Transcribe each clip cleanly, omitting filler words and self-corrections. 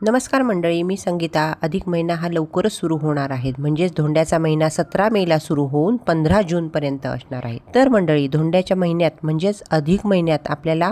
नमस्कार मंडळी, मी संगीता. अधिक महिना हा लवकरच सुरू होणार आहे. म्हणजेच धोंड्याचा महिना 17 मेला सुरू होऊन 15 जूनपर्यंत असणार आहे. तर मंडळी, धोंड्याच्या महिन्यात म्हणजेच अधिक महिन्यात आपल्याला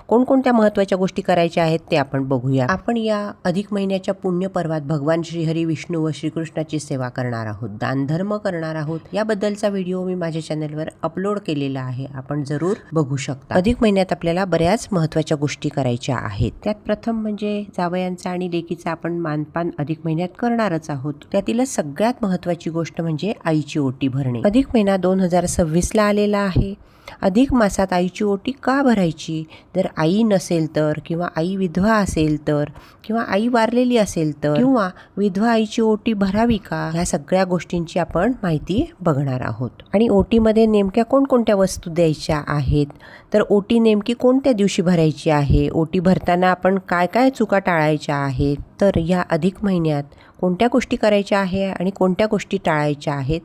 कोणकोणत्या महत्त्वाच्या गोष्टी करायच्या आहेत ते आपण बघूया. आपण या अधिक महिन्याच्या पुण्यपर्वात भगवान श्रीहरी विष्णू व श्रीकृष्णाची सेवा करणार आहोत, दानधर्म करणार आहोत. याबद्दलचा व्हिडिओ मी माझ्या चॅनलवर अपलोड केलेला आहे, आपण जरूर बघू शकता. अधिक महिन्यात आपल्याला बऱ्याच महत्त्वाच्या गोष्टी करायच्या आहेत. त्यात प्रथम म्हणजे जावयांचा आणि लेकीचा आपण मानपान अधिक महिन्यात करणारच आहोत. त्यातीलच सगळ्यात महत्त्वाची गोष्ट म्हणजे आईची ओटी भरणे. अधिक महिना 2026 ला आलेला आहे. अधिक मासात आईची ओटी का भरायची? जर आई नसेल तर, किंवा आई विधवा असेल तर, किंवा आई वारलेली असेल तर, किंवा विधवा आईची ओटी भरावी का? ह्या सगळ्या गोष्टींची आपण माहिती बघणार आहोत. आणि ओटीमध्ये नेमक्या कोणकोणत्या वस्तू द्यायच्या आहेत, तर ओटी नेमकी कोणत्या दिवशी भरायची आहे, ओटी भरताना आपण काय काय चुका टाळायच्या आहेत, तर या अधिक महिन्यात कोणत्या गोष्टी करायच्या आहे आणि कोणत्या गोष्टी टाळायच्या आहेत,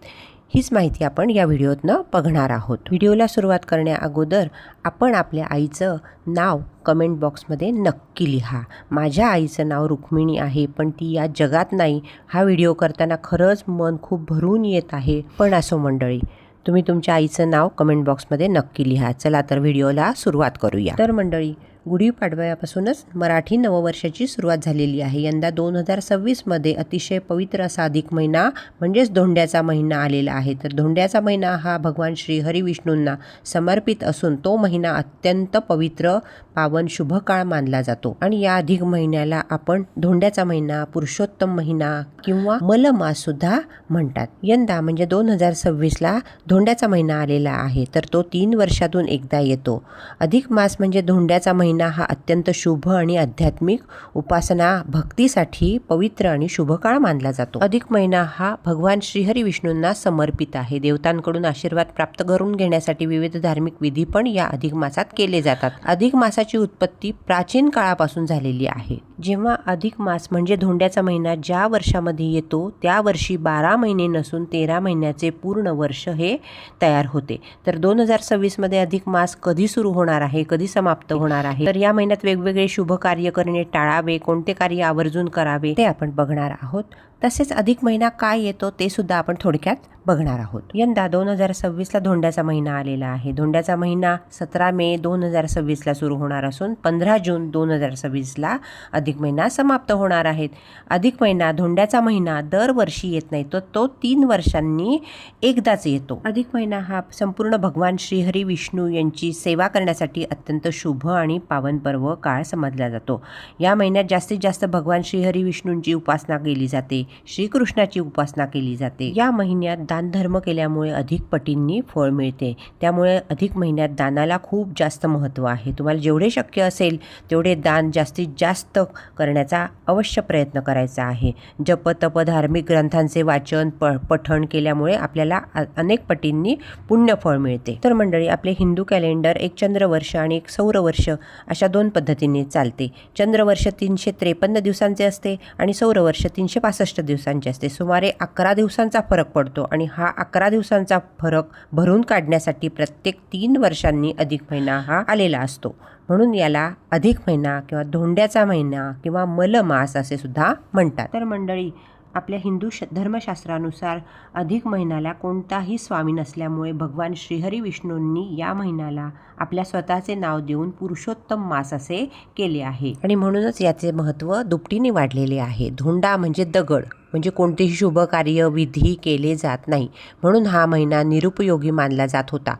हीच माहिती आपण या व्हिडिओतनं बघणार आहोत. व्हिडिओला सुरुवात करण्या अगोदर आपण आपल्या आईचं नाव कमेंट बॉक्समध्ये नक्की लिहा. माझ्या आईचं नाव रुक्मिणी आहे, पण ती या जगात नाही. हा व्हिडिओ करताना खरंच मन खूप भरून येत आहे, पण असो मंडळी, तुम्ही तुमच्या आईचं नाव कमेंट बॉक्समध्ये नक्की लिहा. चला तर व्हिडिओला सुरुवात करूया. तर मंडळी, गुढीपाडव्यापासूनच मराठी नववर्षाची सुरुवात झालेली आहे. यंदा 2026मध्ये अतिशय पवित्र असा अधिक महिना म्हणजेच धोंड्याचा महिना आलेला आहे. तर धोंड्याचा महिना हा भगवान श्री हरी विष्णूंना समर्पित असून तो महिना अत्यंत पवित्र, पावन, शुभ काळ मानला जातो. आणि या अधिक महिन्याला आपण धोंड्याचा महिना, पुरुषोत्तम महिना किंवा मलमास सुद्धा म्हणतात. यंदा म्हणजे 2026ला धोंड्याचा महिना आलेला आहे, तर तो 3 वर्षातून एकदा येतो. अधिक मास म्हणजे धोंड्याचा महिना हा अत्यंत शुभ आणि आध्यात्मिक उपासना, भक्तीसाठी पवित्र आणि शुभ काळ मानला जातो. अधिक महिना हा भगवान श्रीहरी विष्णूंना समर्पित आहे. देवतांकडून आशीर्वाद प्राप्त करून घेण्यासाठी विविध धार्मिक विधी पण या अधिक मासात केले जातात. अधिक मासाची उत्पत्ती प्राचीन काळापासून झालेली आहे. जेव्हा अधिक मास म्हणजे धोंड्याचा महिना ज्या वर्षामध्ये येतो त्या वर्षी 12 महिने नसून 13 महिन्याचे पूर्ण वर्ष हे तयार होते. तर 2026मध्ये अधिक मास कधी सुरू होणार आहे, कधी समाप्त होणार आहे, तर या महिन्यात वेगवेगळे शुभ कार्य करणे टाळावे, कोणते कार्य आवर्जून करावे ते आपण बघणार आहोत. तसेच अधिक महिना काय येतो ते सुद्धा आपण थोडक्यात बघणार आहोत. यंदा 2026ला धोंड्याचा महिना आलेला आहे. धोंड्याचा महिना 17 मे 2026ला सुरू होणार असून 15 जून 2026ला अधिक महिना समाप्त होणार आहेत. अधिक महिना, धोंड्याचा महिना दरवर्षी येत नाही, तर तो 3 वर्षांनी एकदाच येतो. अधिक महिना हा संपूर्ण भगवान श्रीहरी विष्णू यांची सेवा करण्यासाठी अत्यंत शुभ आणि पावन पर्व काळ समजला जातो. या महिन्यात जास्तीत जास्त भगवान श्रीहरी विष्णूंची उपासना केली जाते, श्रीकृष्णाची उपासना केली जाते. या महिन्यात दानधर्म केल्यामुळे अधिक पटींनी फळ मिळते. त्यामुळे अधिक महिन्यात दानाला खूप जास्त महत्त्व आहे. तुम्हाला जेवढे शक्य असेल तेवढे दान जास्तीत जास्त करण्याचा अवश्य प्रयत्न करायचा आहे. जप, तप, धार्मिक ग्रंथांचे वाचन, पठण केल्यामुळे आपल्याला अनेक पटींनी पुण्यफळ मिळते. तर मंडळी, आपले हिंदू कॅलेंडर एक चंद्रवर्ष आणि एक सौरवर्ष अशा 2 पद्धतीने चालते. चंद्रवर्ष 353 दिवसांचे असते आणि सौरवर्ष 365 दिवसांचे असते. सुमारे 11 दिवसांचा फरक पडतो आणि हा 11 दिवसांचा फरक भरून काढण्यासाठी प्रत्येक 3 वर्षांनी अधिक महिना हा आलेला असतो. म्हणून याला अधिक महिना किंवा धोंड्याचा महिना किंवा मलमास असे सुद्धा म्हणतात. तर मंडळी, आपल्या हिंदू धर्मशास्त्रानुसार अधिक महिन्याला कोणताही स्वामी नसल्यामुळे भगवान श्रीहरी विष्णूंनी या महिन्याला आपल्या स्वतःचे नाव देऊन पुरुषोत्तम मास असे केले आहे. आणि म्हणूनच याचे महत्त्व दुपटीने वाढलेले आहे. धोंडा म्हणजे दगड, म्हणजे कोणतेही शुभ कार्य, विधी केले जात नाही, म्हणून हा महिना निरुपयोगी मानला जात होता.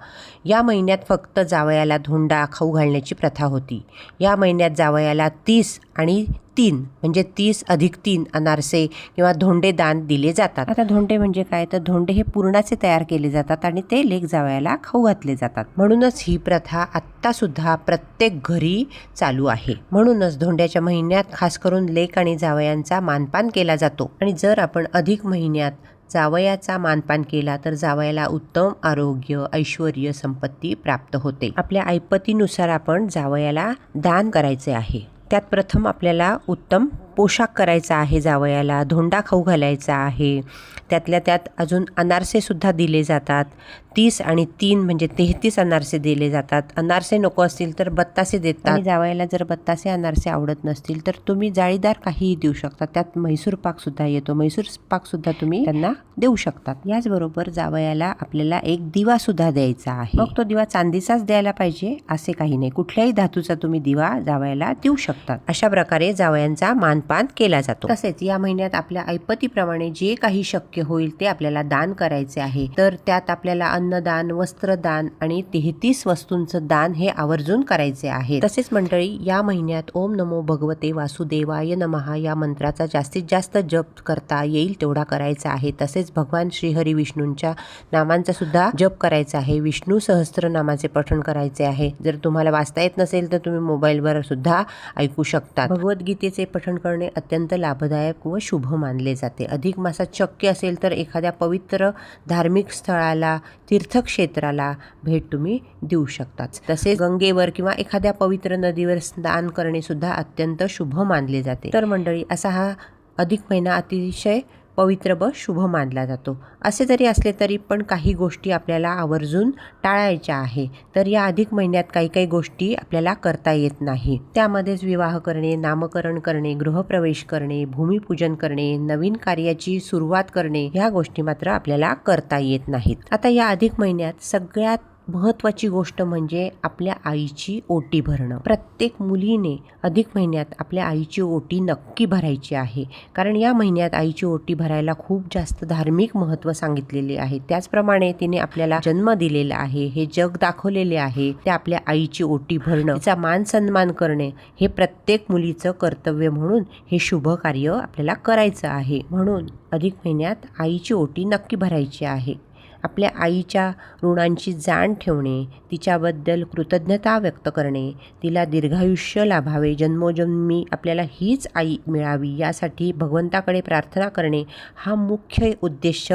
या महिन्यात फक्त जावयाला धोंडा खाऊ घालण्याची प्रथा होती. या महिन्यात जावयाला 30 आणि 3 म्हणजे 30 अधिक 3 अनारसे किंवा धोंडे दान दिले जातात. आता धोंडे म्हणजे काय, तर धोंडे हे पुरणाचे तयार केले जातात आणि ते लेक जावयाला खाऊ घातले जातात. म्हणूनच ही प्रथा आत्ता सुद्धा प्रत्येक घरी चालू आहे. म्हणूनच धोंड्याच्या महिन्यात खास करून लेक आणि जावयांचा मानपान केला जातो. आणि जर आपण अधिक महिन्यात जावयाचा मानपान केला तर जावयाला उत्तम आरोग्य, ऐश्वर्य, संपत्ती प्राप्त होते. आपल्या ऐपतीनुसार आपण जावयाला दान करायचे आहे. त्यात प्रथम आपल्याला उत्तम पोशाख करायचा आहे जावयाला, धोंडा खाऊ घालायचा आहे. त्यातल्या त्यात अजून अनारसेसुद्धा दिले जातात. 30 आणि 3 म्हणजे 33 अनारसे दिले जातात. अनारसे नको असतील तर बत्तासे देतात. आणि जावयाला जर बत्तासे अनारसे आवडत नसतील तर तुम्ही जाळीदार काहीही देऊ शकता. त्यात म्हैसूर पाकसुद्धा येतो. म्हैसूर पाकसुद्धा तुम्ही त्यांना देऊ शकतात. याचबरोबर जावयाला आपल्याला एक दिवासुद्धा द्यायचा आहे. मग तो दिवा चांदीचाच द्यायला पाहिजे असे काही नाही. कुठल्याही धातूचा तुम्ही दिवा जावयाला देऊ शकतात. अशा प्रकारे जावयांचा मानपान केला जातो. तसेच या महिन्यात आपल्या ऐपतीप्रमाणे जे काही शक्य होईल ते आपल्याला दान करायचे आहे. तर त्यात आपल्याला अन्नदान, वस्त्रदान आणि 33 वस्तूंचं दान हे आवर्जून करायचे आहे. तसेच मंडळी, या महिन्यात ओम नमो भगवते वासुदेवाय नमः या मंत्राचा जास्तीत जास्त जप करता येईल तेवढा करायचा आहे. तसेच भगवान श्रीहरी विष्णूंच्या नामांचा सुद्धा जप करायचा आहे. विष्णू सहस्त्रनामाचे पठण करायचे आहे. जर तुम्हाला वाचता येत नसेल तर तुम्ही मोबाईलवर सुद्धा ऐकू शकता. भगवद्गीतेचे पठण करणे अत्यंत लाभदायक व शुभ मानले जाते. अधिक मासात शक्य असेल तर एखाद्या पवित्र धार्मिक स्थळाला, तीर्थक्षेत्राला भेट तुम्ही देऊ शकतात. तसेच गंगेवर किंवा एखाद्या पवित्र नदीवर स्नान करणे सुद्धा अत्यंत शुभ मानले जाते. तर मंडळी, असा हा अधिक महिना अतिशय पवित्र व शुभ मानला जातो. असे जरी असले तरी पण काही गोष्टी आपल्याला आवर्जून टाळायच्या आहे. तर या अधिक महिन्यात काही काही गोष्टी आपल्याला करता येत नाही. त्यामध्येच विवाह करणे, नामकरण करणे, गृहप्रवेश करणे, भूमिपूजन करणे, नवीन कार्याची सुरुवात करणे ह्या गोष्टी मात्र आपल्याला करता येत नाहीत. आता या अधिक महिन्यात सगळ्यात महत्त्वाची गोष्ट म्हणजे आपल्या आईची ओटी भरणं. प्रत्येक मुलीने अधिक महिन्यात आपल्या आईची ओटी नक्की भरायची आहे. कारण या महिन्यात आईची ओटी भरायला खूप जास्त धार्मिक महत्त्व सांगितलेले आहे. त्याचप्रमाणे तिने आपल्याला जन्म दिलेला आहे, हे जग दाखवलेले आहे. त्या आपल्या आईची ओटी भरणं, तिचा मान सन्मान करणे हे प्रत्येक मुलीचं कर्तव्य म्हणून हे शुभ कार्य आपल्याला करायचं आहे. म्हणून अधिक महिन्यात आईची ओटी नक्की भरायची आहे. आपल्या आईच्या ऋणांची जाण ठेवणे, तिच्याबद्दल कृतज्ञता व्यक्त करणे, तिला दीर्घायुष्य लाभावे, जन्मोजन्मी आपल्याला हीच आई मिळावी यासाठी भगवंताकडे प्रार्थना करणे हा मुख्य उद्देश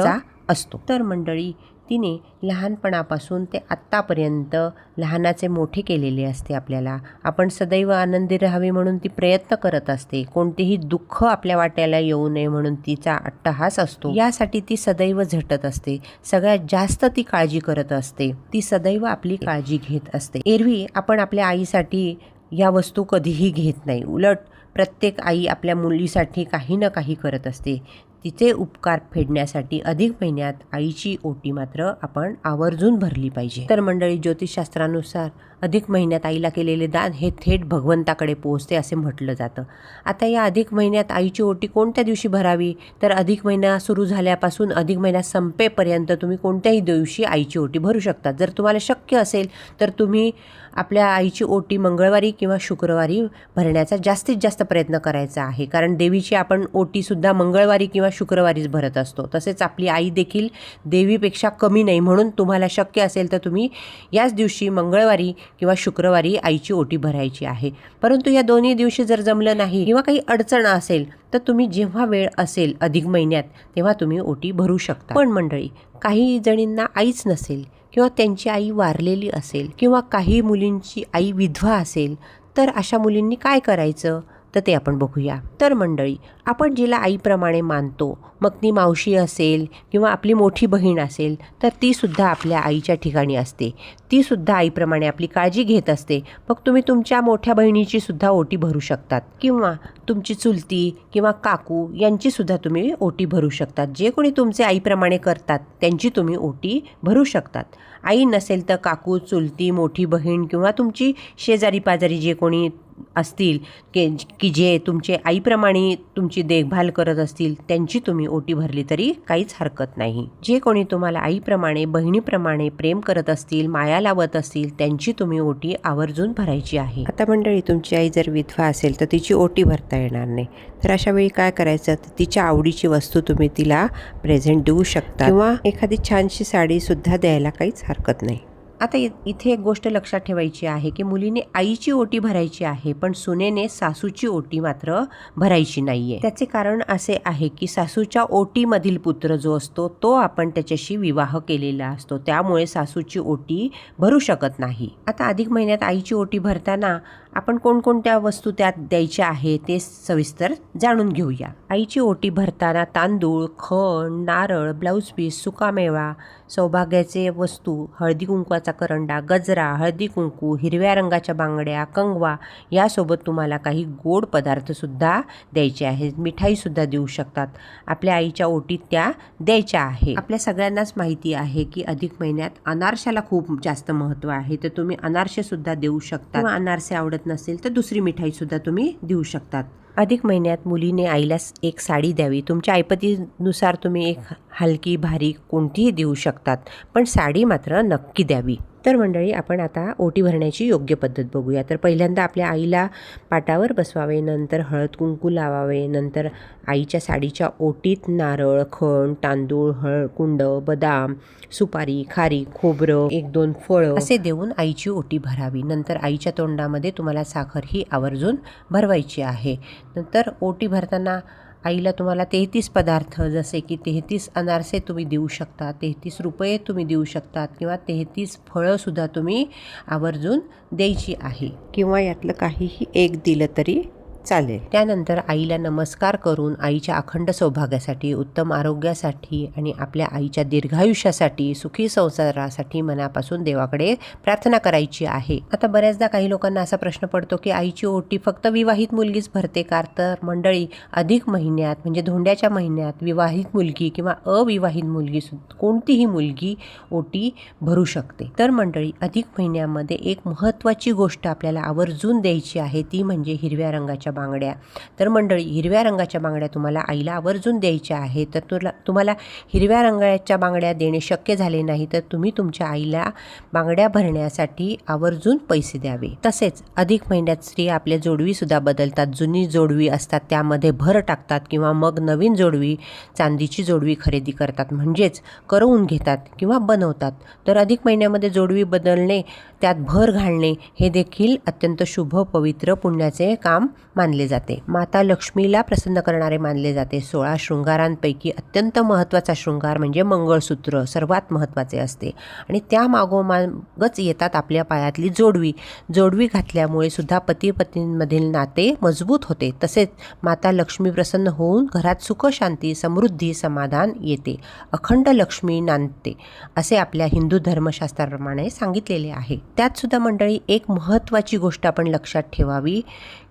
असतो. तर मंडळी, तिने लहानपणापासून ते आत्तापर्यंत लहानाचे मोठे केलेले असते. आपल्याला आपण सदैव आनंदी राहावे म्हणून ती प्रयत्न करत असते. कोणतेही दुःख आपल्या वाट्याला येऊ नये म्हणून तिचा अट्टहास असतो. यासाठी ती सदैव झटत असते. सगळ्यात जास्त ती काळजी करत असते. ती सदैव आपली काळजी घेत असते. एरवी आपण आपल्या आईसाठी या वस्तू कधीही घेत नाही. उलट प्रत्येक आई आपल्या मुलीसाठी काही ना काही करत असते. तिचे उपकार फेडण्यासाठी अधिक महिन्यात आईची ओटी मात्र आपण आवर्जून भरली पाहिजे. तर मंडळी, ज्योतिषशास्त्रानुसार अधिक महिन्यात आईला केलेले दान हे थेट भगवंताकडे पोहोचते असे म्हटलं जातं. आता या अधिक महिन्यात आईची ओटी कोणत्या दिवशी भरावी? तर अधिक महिना सुरू झाल्यापासून अधिक महिना संपेपर्यंत तुम्ही कोणत्याही दिवशी आईची ओटी भरू शकता. जर तुम्हाला शक्य असेल तर तुम्ही आपल्या आईची ओटी मंगळवारी किंवा शुक्रवारी भरण्याचा जास्तीत जास्त प्रयत्न करायचा आहे. कारण देवीची आपण ओटीसुद्धा मंगळवारी किंवा शुक्रवारीच भरत असतो. तसेच आपली आई देखील देवीपेक्षा कमी नाही. म्हणून तुम्हाला शक्य असेल तर तुम्ही याच दिवशी मंगळवारी किंवा शुक्रवारी आईची ओटी भरायची आहे. परंतु या दोन्ही दिवशी जर जमलं नाही किंवा काही अडचण असेल तर तुम्ही जेव्हा वेळ असेल अधिक महिन्यात तेव्हा तुम्ही ओटी भरू शकता. पण मंडळी, काही जणींना आईच नसेल किंवा त्यांची आई वारलेली असेल किंवा काही मुलींची आई विधवा असेल, तर अशा मुलींनी काय करायचं तर ते आपण बघूया. तर मंडळी, आपण जिला आईप्रमाणे मानतो, मग ती मावशी असेल किंवा आपली मोठी बहीण असेल, तर तीसुद्धा आपल्या आईच्या ठिकाणी असते. तीसुद्धा आईप्रमाणे आपली काळजी घेत असते. मग तुम्ही तुमच्या मोठ्या बहिणीची सुद्धा ओटी भरू शकतात किंवा तुमची चुलती किंवा काकू यांचीसुद्धा तुम्ही ओटी भरू शकतात. जे कोणी तुमचे आईप्रमाणे करतात त्यांची तुम्ही ओटी भरू शकतात. आई नसेल तर काकू, चुलती, मोठी बहीण किंवा तुमची शेजारी पाजारी जे कोणी असतील की जे तुमचे आईप्रमाणे तुमची देखभाल करत असतील त्यांची तुम्ही ओटी भरली तरी काहीच हरकत नाही. जे कोणी तुम्हाला आईप्रमाणे, बहिणीप्रमाणे प्रेम करत असतील, माया लावत असतील त्यांची तुम्ही ओटी आवर्जून भरायची आहे. आता मंडळी, तुमची आई जर विधवा असेल तर तिची ओटी भरता येणार नाही. तर अशा वेळी काय करायचं, तिच्या आवडीची वस्तू तुम्ही तिला प्रेझेंट देऊ शकता किंवा एखादी छानशी साडीसुद्धा द्यायला काहीच हरकत नाही. आता इथे एक गोष्ट लक्षात ठेवायची आहे की मुलीने आईची ओटी भरायची आहे, पण सुनेने सासूची ओटी मात्र भरायची नाहीये. त्याचे कारण असे आहे की सासूच्या ओटीमधील पुत्र जो असतो तो आपण त्याच्याशी विवाह केलेला असतो. त्यामुळे सासूची ओटी भरू शकत नाही. आता अधिक महिन्यात आईची ओटी भरताना आपण कोणकोणत्या वस्तू त्यात द्यायच्या आहे ते सविस्तर जाणून घेऊया. आईची ओटी भरताना तांदूळ, खण, नारळ, ब्लाऊज पीस, सुकामेवा, सौभाग्याचे वस्तू, हळदी कुंकवाचा करंडा, गजरा, हळदी कुंकू, हिरव्या रंगाच्या बांगड्या, कंगवा यासोबत तुम्हाला काही गोड पदार्थसुद्धा द्यायचे आहेत. मिठाईसुद्धा देऊ शकतात. आपल्या आईच्या ओटीत त्या द्यायच्या आहे. आपल्या सगळ्यांनाच माहिती आहे की अधिक महिन्यात अनारशाला खूप जास्त महत्त्व आहे, तर तुम्ही अनारसेसुद्धा देऊ शकता. किंवा अनारसे आवडत नसेल तर दुसरी मिठाईसुद्धा तुम्ही देऊ शकतात. अधिक महिन्यात मुलीने आईला एक साडी द्यावी. तुमच्या ऐपतीनुसार तुम्ही एक हलकी भारी कोणतीही देऊ शकतात, पण साडी मात्र नक्की द्यावी. तर मंडळी, आपण आता ओटी भरण्याची योग्य पद्धत बघूया. तर पहिल्यांदा आपल्या आईला पाटावर बसवावे, नंतर हळद कुंकू लावावे, नंतर आईच्या साडीच्या ओटीत नारळ, खण, तांदूळ, हळकुंड, बदाम, सुपारी, खारीक, खोबरं, 1-2 फळं असे देऊन आईची ओटी भरावी. नंतर आईच्या तोंडामध्ये तुम्हाला साखर ही आवर्जून भरवायची आहे. नंतर ओटी भरताना आईला तुम्हाला 33 पदार्थ जसे की 33 अनारसे तुम्ही देऊ शकता, 33 रुपये तुम्ही देऊ शकतात किंवा 33 फळंसुद्धा तुम्ही आवर्जून द्यायची आहे, किंवा यातलं काहीही एक दिलं तरी चालेल. त्यानंतर आईला नमस्कार करून आईच्या अखंड सौभाग्यासाठी, उत्तम आरोग्यासाठी आणि आपल्या आईच्या दीर्घायुष्यासाठी, सुखी संसारासाठी मनापासून देवाकडे प्रार्थना करायची आहे. आता बऱ्याचदा काही लोकांना असा प्रश्न पडतो की आईची ओटी फक्त विवाहित मुलगीच भरते का? तर मंडळी, अधिक महिन्यात म्हणजे धोंड्याच्या महिन्यात विवाहित मुलगी किंवा अविवाहित मुलगी कोणतीही मुलगी ओटी भरू शकते. तर मंडळी, अधिक महिन्यामध्ये एक महत्त्वाची गोष्ट आपल्याला आवर्जून द्यायची आहे, ती म्हणजे हिरव्या रंगाच्या बांगड्या. तर मंडळी, हिरव्या रंगाच्या बांगड्या तुम्हाला आईला आवर्जून द्यायच्या आहे. तर तुम्हाला हिरव्या रंगाच्या बांगड्या देणे शक्य झाले नाही तर तुम्ही तुमच्या आईला बांगड्या भरण्यासाठी आवर्जून पैसे द्यावे. तसेच अधिक महिन्यात स्त्रिया आपल्या जोडवीसुद्धा बदलतात. जुनी जोडवी असतात त्यामध्ये भर टाकतात किंवा मग नवीन जोडवी, चांदीची जोडवी खरेदी करतात, म्हणजेच करवून घेतात किंवा बनवतात. तर अधिक महिन्यामध्ये जोडवी बदलणे, त्यात भर घालणे हे देखील अत्यंत शुभ, पवित्र, पुण्याचे काम मानले जाते. माता लक्ष्मीला प्रसन्न करणारे मानले जाते. 16 शृंगारांपैकी अत्यंत महत्त्वाचा शृंगार म्हणजे मंगळसूत्र सर्वात महत्त्वाचे असते आणि त्या मागोमागच येतात आपल्या पायातली जोडवी. जोडवी घातल्यामुळे सुद्धा पती पत्नींमधील नाते मजबूत होते. तसेच माता लक्ष्मी प्रसन्न होऊन घरात सुख, शांती, समृद्धी, समाधान येते. अखंड लक्ष्मी नांदते असे आपल्या हिंदू धर्मशास्त्राप्रमाणे सांगितलेले आहे. त्यात सुद्धा मंडळी, एक महत्त्वाची गोष्ट आपण लक्षात ठेवावी,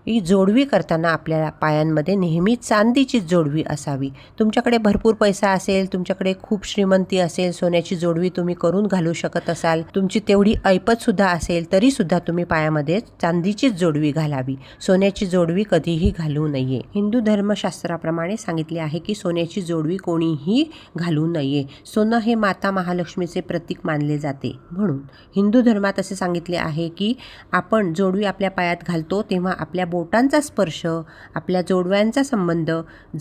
ही जोडवी करताना आपल्या पायांमध्ये नेहमी चांदीची जोडवी असावी. तुमच्याकडे भरपूर पैसा असेल, तुमच्याकडे खूप श्रीमंती असेल, सोन्याची जोडवी तुम्ही करून घालू शकत असाल, तुमची तेवढी ऐपतसुद्धा असेल, तरीसुद्धा तुम्ही पायामध्ये चांदीचीच जोडवी घालावी. सोन्याची जोडवी कधीही घालू नये. हिंदू धर्मशास्त्राप्रमाणे सांगितले आहे की सोन्याची जोडवी कोणीही घालू नये. सोनं हे माता महालक्ष्मीचे प्रतीक मानले जाते. म्हणून हिंदू धर्मात असे सांगितले आहे की आपण जोडवी आपल्या पायात घालतो तेव्हा आपल्या बोटांचा स्पर्श, आपल्या जोडव्यांचा संबंध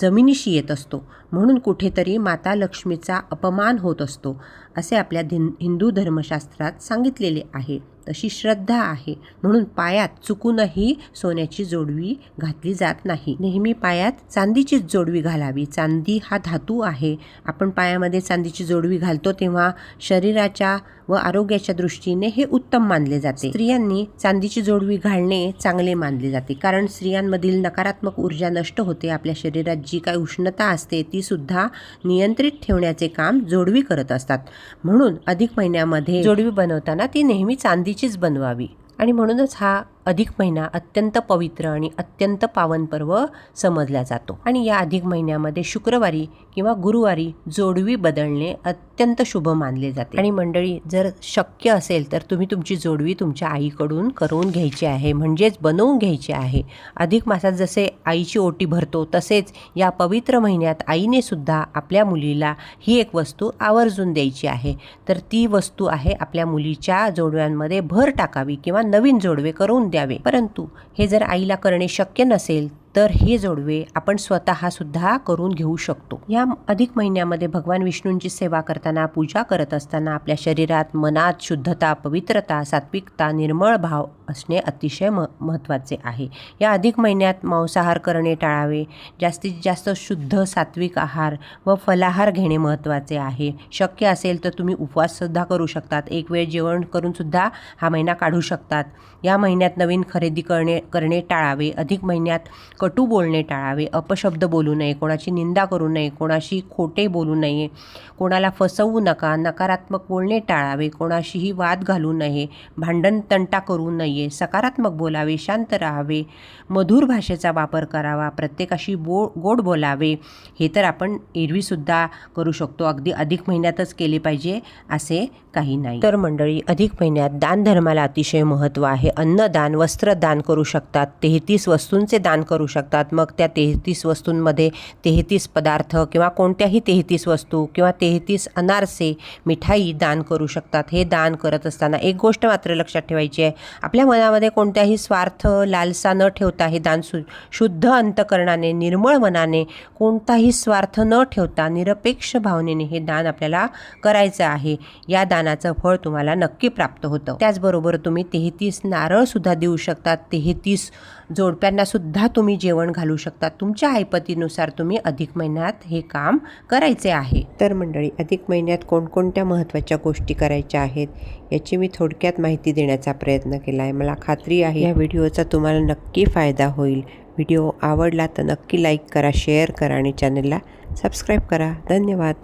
जमिनीशी येत असतो. म्हणून कुठेतरी माता लक्ष्मीचा अपमान होत असतो असे आपल्या हिंदू धर्मशास्त्रात सांगितलेले आहे. तशी श्रद्धा आहे. म्हणून पायात चुकूनही सोन्याची जोडवी घातली जात नाही. नेहमी पायात चांदीचीच जोडवी घालावी. चांदी हा धातू आहे. आपण पायामध्ये चांदीची जोडवी घालतो तेव्हा शरीराच्या व आरोग्याच्या दृष्टीने हे उत्तम मानले जाते. स्त्रियांनी चांदीची जोडवी घालणे चांगले मानले जाते, कारण स्त्रियांमधील नकारात्मक ऊर्जा नष्ट होते. आपल्या शरीरात जी काही उष्णता असते ती सुद्धा नियंत्रित ठेवण्याचे काम जोडवी करत असतात. म्हणून अधिक महिन्यामध्ये जोडवी बनवताना ती नेहमी चांदीचीच बनवावी. आणि म्हणूनच हा अधिक महिना अत्यंत पवित्र आणि अत्यंत पावन पर्व समजला जातो. आणि या अधिक महिन्यामध्ये शुक्रवारी किंवा गुरुवारी जोडवी बदलणे अत्यंत शुभ मानले जाते. आणि मंडळी, जर शक्य असेल तर तुम्ही तुमची जोडवी तुमच्या आईकडून करून घ्यायची आहे, म्हणजेच बनवून घ्यायची आहे. अधिक मासात जसे आईची ओटी भरतो तसेच या पवित्र महिन्यात आईने सुद्धा आपल्या मुलीला ही एक वस्तू आवर्जून द्यायची आहे. तर ती वस्तू आहे आपल्या मुलीच्या जोडव्यांमध्ये भर टाकावी किंवा नवीन जोडवे करून द्यावे. परंतु हे जर आईला करणे शक्य नसेल तर हे जोडवे आपण स्वतःसुद्धा करून घेऊ शकतो. या अधिक महिन्यामध्ये भगवान विष्णूंची सेवा करताना, पूजा करत असताना आपल्या शरीरात, मनात शुद्धता, पवित्रता, सात्विकता, निर्मळ भाव असणे अतिशय महत्त्वाचे आहे. या अधिक महिन्यात मांसाहार करणे टाळावे. जास्तीत जास्त शुद्ध सात्विक आहार व फलाहार घेणे महत्त्वाचे आहे. शक्य असेल तर तुम्ही उपवाससुद्धा करू शकतात. एक वेळ जेवण करूनसुद्धा हा महिना काढू शकतात. या महिन्यात नवीन खरेदी करणे टाळावे. अधिक महिन्यात कटू बोलणे टाळावे. अपशब्द बोलू नये, कोणाची निंदा करू नये, कोणाशी खोटे बोलू नये, कोणाला फसवू नका, नकारात्मक बोलणे टाळावे, कोणाशीही वाद घालू नये, भांडण तंटा करू नये, सकारात्मक बोलावे, शांत राहावे, मधुर भाषेचा वापर करावा, प्रत्येकाशी गोड बोलावे. हे तर आपण एरवीसुद्धा करू शकतो, अगदी अधिक महिन्यातच केले पाहिजे असे काही नाही. तर मंडळी, अधिक महिन्यात दानधर्माला अतिशय महत्त्व आहे. अन्नदान, वस्त्रदान करू शकतात, 33 वस्तूंचे दान करू शकतात. मग त्या 33 वस्तूंमध्ये 33 पदार्थ किंवा कोणत्याही 33 वस्तू किंवा 33 अनारसे, मिठाई दान करू शकतात. हे दान करत असताना एक गोष्ट मात्र लक्षात ठेवायची आहे, आपल्या मनामध्ये कोणत्याही स्वार्थ, लालसा न ठेवता हे दान शुद्ध अंतकरणाने, निर्मळ मनाने, कोणताही स्वार्थ न ठेवता निरपेक्ष भावनेने हे दान आपल्याला करायचं आहे. या दानाचं फळ तुम्हाला नक्की प्राप्त होतं. त्याचबरोबर तुम्ही 33 नारळसुद्धा देऊ शकतात. 33 जोडप्यांना सुद्धा तुम्ही जेवण घालू शकता. तुमच्या ऐपतीनुसार तुम्ही अधिक महिन्यात हे काम करायचे आहे. तर मंडळी, अधिक महिन्यात कोणकोणत्या महत्त्वाच्या गोष्टी करायच्या आहेत याची मी थोडक्यात माहिती देण्याचा प्रयत्न केला आहे. मला खात्री आहे या व्हिडिओचा तुम्हाला नक्की फायदा होईल. व्हिडिओ आवडला तर नक्की लाईक करा, शेअर करा आणि चॅनलला सबस्क्राईब करा. धन्यवाद.